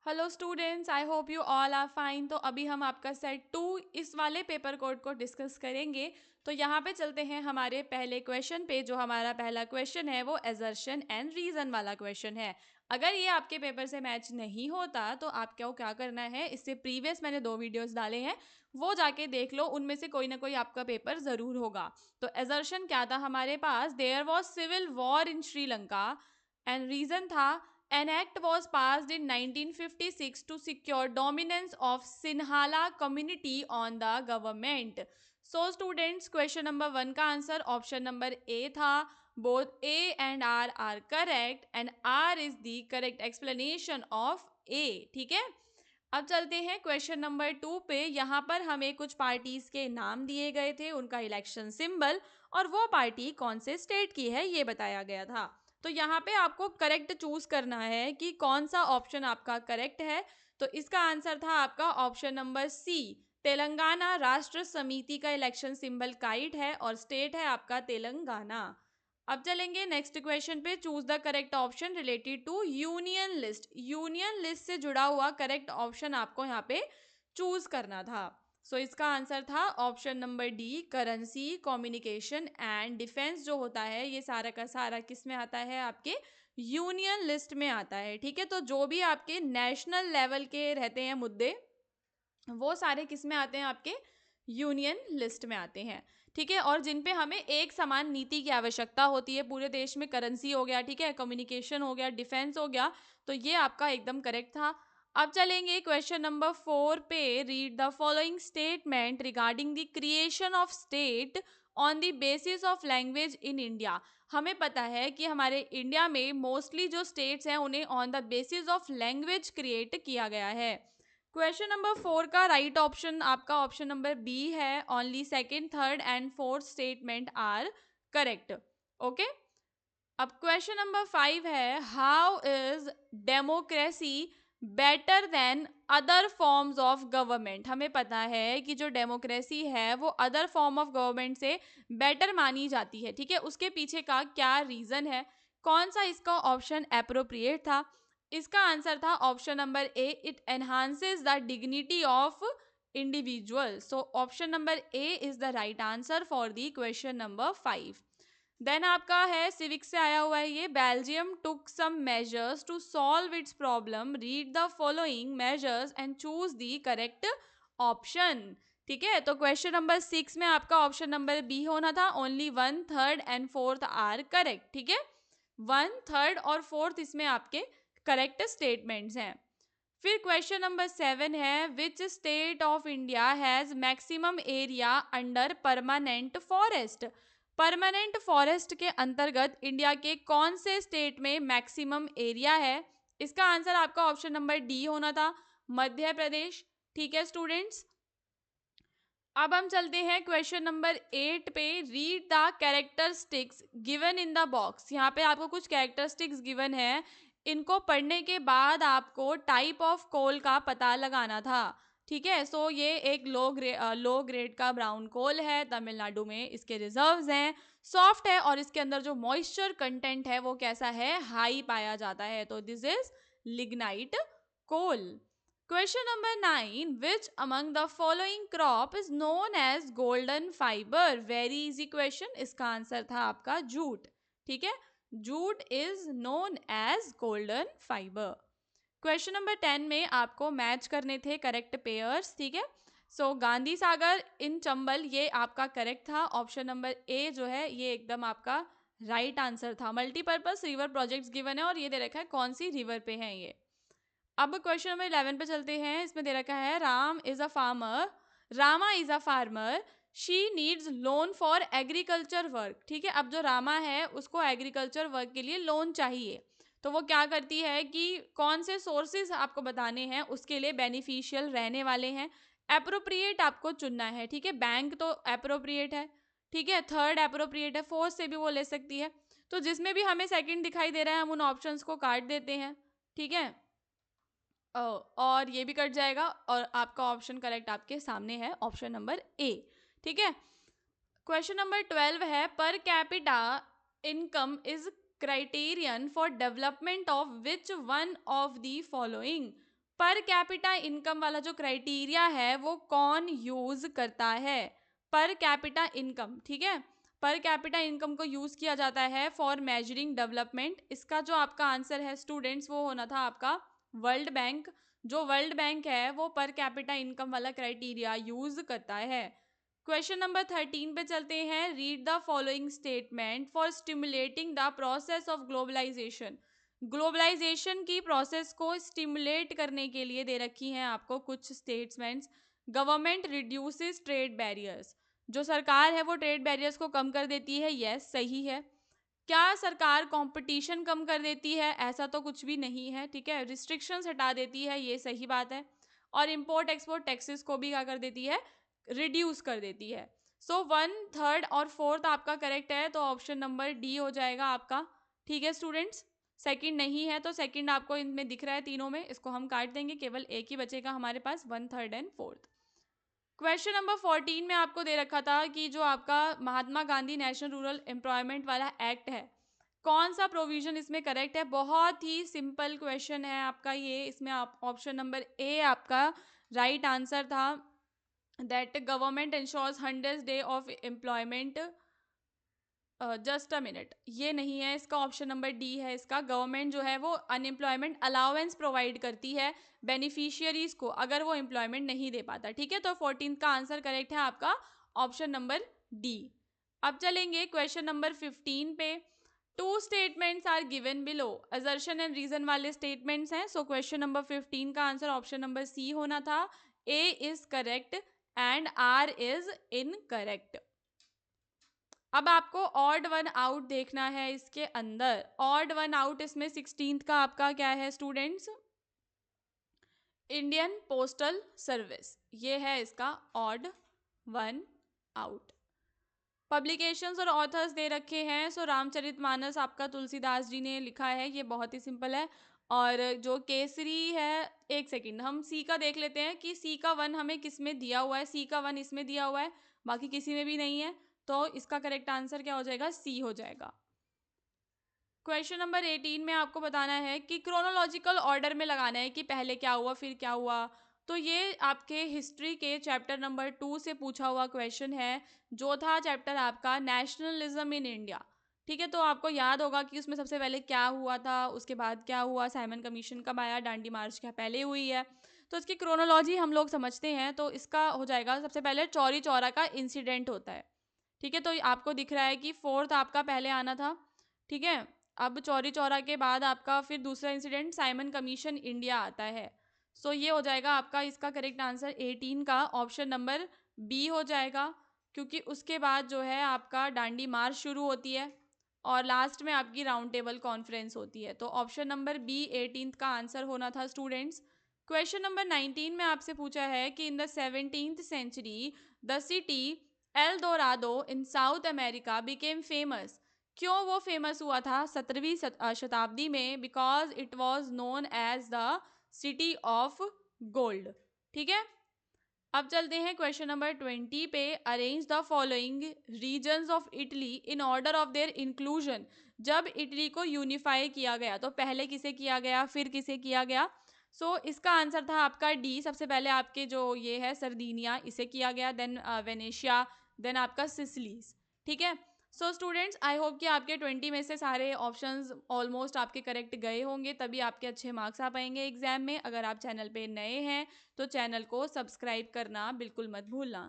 Hello students, I hope you all are fine. तो अभी हम आपका सेट 2 इस वाले पेपर कोड को डिस्कस करेंगे। तो यहाँ पे चलते हैं हमारे पहले क्वेश्चन पे। जो हमारा पहला क्वेश्चन है वो एजर्शन एंड रीजन वाला क्वेश्चन है। अगर ये आपके पेपर से मैच नहीं होता तो आपको क्या करना है, इससे प्रीवियस मैंने 2 वीडियोस डाले हैं, वो जाके देख लो, उनमें से कोई ना कोई आपका पेपर ज़रूर होगा। तो एजर्शन क्या था हमारे पास, there was civil war in Sri Lanka and reason था an act was passed in 1956 to secure dominance of Sinhala community on the government. So students, question number 1 का आंसर ऑप्शन नंबर ए था। Both A and R are correct and R is the correct explanation of A। ठीक है, अब चलते हैं question number 2 पे। यहाँ पर हमें कुछ पार्टीज के नाम दिए गए थे, उनका इलेक्शन सिंबल, और वो पार्टी कौन से स्टेट की है ये बताया गया था। तो यहाँ पे आपको करेक्ट चूज करना है कि कौन सा ऑप्शन आपका करेक्ट है। तो इसका आंसर था आपका ऑप्शन नंबर सी, तेलंगाना राष्ट्र समिति का इलेक्शन सिंबल काइट है और स्टेट है आपका तेलंगाना। अब चलेंगे नेक्स्ट क्वेश्चन पे। Choose the correct option related to union list. Union list से जुड़ा हुआ करेक्ट ऑप्शन आपको यहाँ पे चूज करना था। सो इसका आंसर था option number D, currency, communication and defence जो होता है ये सारा का सारा किस में आता है, आपके यूनियन लिस्ट में आता है। ठीक है, तो जो भी आपके नेशनल लेवल के रहते हैं मुद्दे, वो सारे किस में आते हैं, आपके यूनियन लिस्ट में आते हैं। ठीक है, और जिन पे हमें एक समान नीति की आवश्यकता होती है पूरे देश में, करेंसी हो गया, ठीक है, कम्युनिकेशन हो गया, डिफेंस हो गया, तो ये आपका एकदम करेक्ट था। अब चलेंगे क्वेश्चन नंबर 4 पे। Read the following statement regarding the creation of state on the basis of language in India. हमें पता है कि हमारे इंडिया में मोस्टली जो स्टेट्स हैं उन्हें on the basis of language create किया गया है। क्वेश्चन नंबर 4 का राइट ऑप्शन आपका ऑप्शन नंबर बी है। Only second, third and fourth statement are correct. Okay, अब क्वेश्चन नंबर 5 है, how is democracy better than other forms of government. हमें पता है कि जो डेमोक्रेसी है वो अदर फॉर्म ऑफ गवर्नमेंट से बेटर मानी जाती है। ठीक है, उसके पीछे का क्या रीजन है, कौन सा इसका ऑप्शन अप्रोप्रिएट था। इसका आंसर था option number A, it enhances the dignity of individual. So option number A is the right answer for the question number 5। Then आपका है सिविक्स से आया हुआ है ये, Belgium took some measures to solve its problem, read the following measures and choose the correct option. ठीक है, तो क्वेश्चन नंबर 6 में आपका ऑप्शन नंबर बी होना था। Only 1, 3rd and 4th are correct. ठीक है, 1, 3rd और 4th इसमें आपके करेक्ट स्टेटमेंट्स हैं। फिर क्वेश्चन नंबर 7 है, which state of India has maximum area under permanent forest. Permanent forest के अंतर्गत इंडिया के कौन से स्टेट में मैक्सिमम एरिया है। इसका आंसर आपका ऑप्शन नंबर डी होना था, मध्य प्रदेश। ठीक है स्टूडेंट्स, अब हम चलते हैं क्वेश्चन नंबर 8 पे। Read the characteristics given in the box. यहाँ पे आपको कुछ कैरेक्टरिस्टिक्स गिवन है, इनको पढ़ने के बाद आपको टाइप ऑफ कोल का पता लगाना था। ठीक है, सो ये एक लो ग्रेड का ब्राउन कोल है, तमिलनाडु में इसके रिजर्व्स हैं, सॉफ्ट है और इसके अंदर जो मॉइस्चर कंटेंट है वो कैसा है, हाई पाया जाता है। तो this is lignite coal. Question number 9, which among the following crop is known as golden fiber? Very easy question, इसका आंसर था आपका जूट। ठीक है, jute is known as golden fiber। Question number 10 में आपको मैच करने थे करेक्ट पेयर्स। ठीक है, सो गांधी सागर इन चंबल ये आपका करेक्ट था। ऑप्शन नंबर ए जो है ये एकदम आपका राइट आंसर था। मल्टीपर्पज रिवर प्रोजेक्ट्स गिवन है और ये दे रखा है कौन सी रिवर पे है ये। अब क्वेश्चन नंबर 11 पे चलते हैं। इसमें दे रखा है, Ram is a farmer, Rama is a farmer, she needs loan for agriculture work. ठीक है, अब जो रामा है उसको एग्रीकल्चर वर्क के लिए लोन चाहिए, तो वो क्या करती है कि कौन से सोर्सेज आपको बताने हैं उसके लिए बेनिफिशियल रहने वाले हैं। अप्रोप्रिएट आपको चुनना है। ठीक है, बैंक तो अप्रोप्रिएट है, ठीक है, थर्ड अप्रोप्रिएट है, फोर्थ से भी वो ले सकती है। तो जिसमें भी हमें सेकंड दिखाई दे रहा है हम उन ऑप्शंस को काट देते हैं। ठीक है, और ये भी कट जाएगा और आपका ऑप्शन करेक्ट आपके सामने है, ऑप्शन नंबर ए। ठीक है, क्वेश्चन नंबर 12 है, पर capita income is criterion for development of which one of the following. पर कैपिटा इनकम वाला जो क्राइटेरिया है वो कौन यूज करता है? पर कैपिटा इनकम, ठीक है, पर कैपिटा इनकम को यूज किया जाता है फॉर मेजरिंग डेवलपमेंट। इसका जो आपका आंसर है स्टूडेंट्स वो होना था आपका वर्ल्ड बैंक। जो वर्ल्ड बैंक है वो पर कैपिटा इनकम वाला क्राइटेरिया यूज करता है। क्वेश्चन नंबर 13 पे चलते हैं। Read the following statement for stimulating the process of globalisation. Globalisation की प्रोसेस को स्टिमुलेट करने के लिए दे रखी हैं आपको कुछ statements. Government reduces trade barriers, जो सरकार है वो ट्रेड बैरियर्स को कम कर देती है, यस सही है। क्या सरकार कंपटीशन कम कर देती है? ऐसा तो कुछ भी नहीं है, ठीक है। रिस्ट्रिक्शंस हटा देती है, ये सही बात है। और इंपोर्ट एक्सपोर्ट टैक्सेस को भी क्या कर देती है? रिड्यूस कर देती है। सो 1/3 और 4th आपका करेक्ट है, तो ऑप्शन नंबर डी हो जाएगा आपका, ठीक है स्टूडेंट्स। सेकंड नहीं है, तो सेकंड आपको इनमें दिख रहा है तीनों में, इसको हम काट देंगे, केवल एक ही बचेगा हमारे पास, 1/3 एंड 4th। क्वेश्चन नंबर 14 में आपको दे रखा था कि जो आपका Mahatma Gandhi national rural employment वाला एक्ट है, कौन सा प्रोविजन इसमें करेक्ट है? बहुत ही सिंपल क्वेश्चन है आपका ये। इसमें आप ऑप्शन नंबर ए आपका राइट आंसर था, that government ensures 100 day of employment. Just a minute, ये नहीं है इसका, ऑप्शन नंबर डी है इसका। गवर्नमेंट जो है वो अनएम्प्लॉयमेंट अलाउंस प्रोवाइड करती है बेनिफिशियरीज को अगर वो एम्प्लॉयमेंट नहीं दे पाता, ठीक है। तो 14 का आंसर करेक्ट है आपका ऑप्शन नंबर डी। अब चलेंगे क्वेश्चन नंबर 15 पे। Two statements are given below, assertion and reason वाले स्टेटमेंट्स हैं। सो क्वेश्चन नंबर 15 का आंसर ऑप्शन नंबर सी होना था, A is correct and R is incorrect. अब आपको ऑड वन आउट देखना है इसके अंदर। ऑड वन आउट इसमें 16th का आपका क्या है स्टूडेंट्स? इंडियन पोस्टल सर्विस, ये है इसका ऑड वन आउट। पब्लिकेशंस और ऑथर्स दे रखे हैं। सो रामचरितमानस आपका तुलसीदास जी ने लिखा है, ये बहुत ही सिंपल है। और जो केसरी है, एक सेकंड हम सी का देख लेते हैं कि सी का 1 हमें किस में दिया हुआ है। सी का 1 इसमें दिया हुआ है, बाकी किसी में भी नहीं है, तो इसका करेक्ट आंसर क्या हो जाएगा? सी हो जाएगा। क्वेश्चन नंबर 18 में आपको बताना है कि क्रोनोलॉजिकल ऑर्डर में लगाना है कि पहले क्या हुआ फिर क्या हुआ। तो ये आपके हिस्ट्री के चैप्टर नंबर 2 से पूछा हुआ क्वेश्चन है, जो था चैप्टर आपका नेशनलिज्म इन इंडिया, ठीक है। तो आपको याद होगा कि उसमें सबसे पहले क्या हुआ था, उसके बाद क्या हुआ, साइमन कमीशन कब आया, डांडी मार्च क्या पहले हुई है। तो इसकी क्रोनोलॉजी हम लोग समझते हैं, तो इसका हो जाएगा सबसे पहले चौरी चौरा का इंसिडेंट होता है, ठीक है। तो आपको दिख रहा है कि 4th आपका पहले आना था, ठीक है। अब चौरी चौरा के बाद आपका फिर दूसरा इंसिडेंट साइमन कमीशन इंडिया आता है। सो ये हो जाएगा आपका इसका करेक्ट आंसर 18 का ऑप्शन नंबर बी हो जाएगा, क्योंकि उसके बाद जो है आपका डांडी मार्च शुरू होती है और लास्ट में आपकी राउंड टेबल कॉन्फ्रेंस होती है। तो ऑप्शन नंबर बी 18th का आंसर होना था स्टूडेंट्स। क्वेश्चन नंबर 19 में आपसे पूछा है कि in the 17th century the city El Dorado in South America became famous. क्यों वो फेमस हुआ था 17वीं शताब्दी में? Because it was known as the city of gold, ठीक है। अब चलते हैं क्वेश्चन नंबर 20 पे। Arrange the following regions of Italy in order of their inclusion. जब इटली को यूनिफाई किया गया तो पहले किसे किया गया, फिर किसे किया गया? सो इसका आंसर था आपका डी। सबसे पहले आपके जो ये है सरदीनिया, इसे किया गया, देन वेनेशिया, देन आपका सिसिलीज, ठीक है। सो स्टूडेंट्स आई होप कि आपके 20 में से सारे ऑप्शंस ऑलमोस्ट आपके करेक्ट गए होंगे, तभी आपके अच्छे मार्क्स आ पाएंगे एग्जाम में। अगर आप चैनल पे नए हैं तो चैनल को सब्सक्राइब करना बिल्कुल मत भूलना।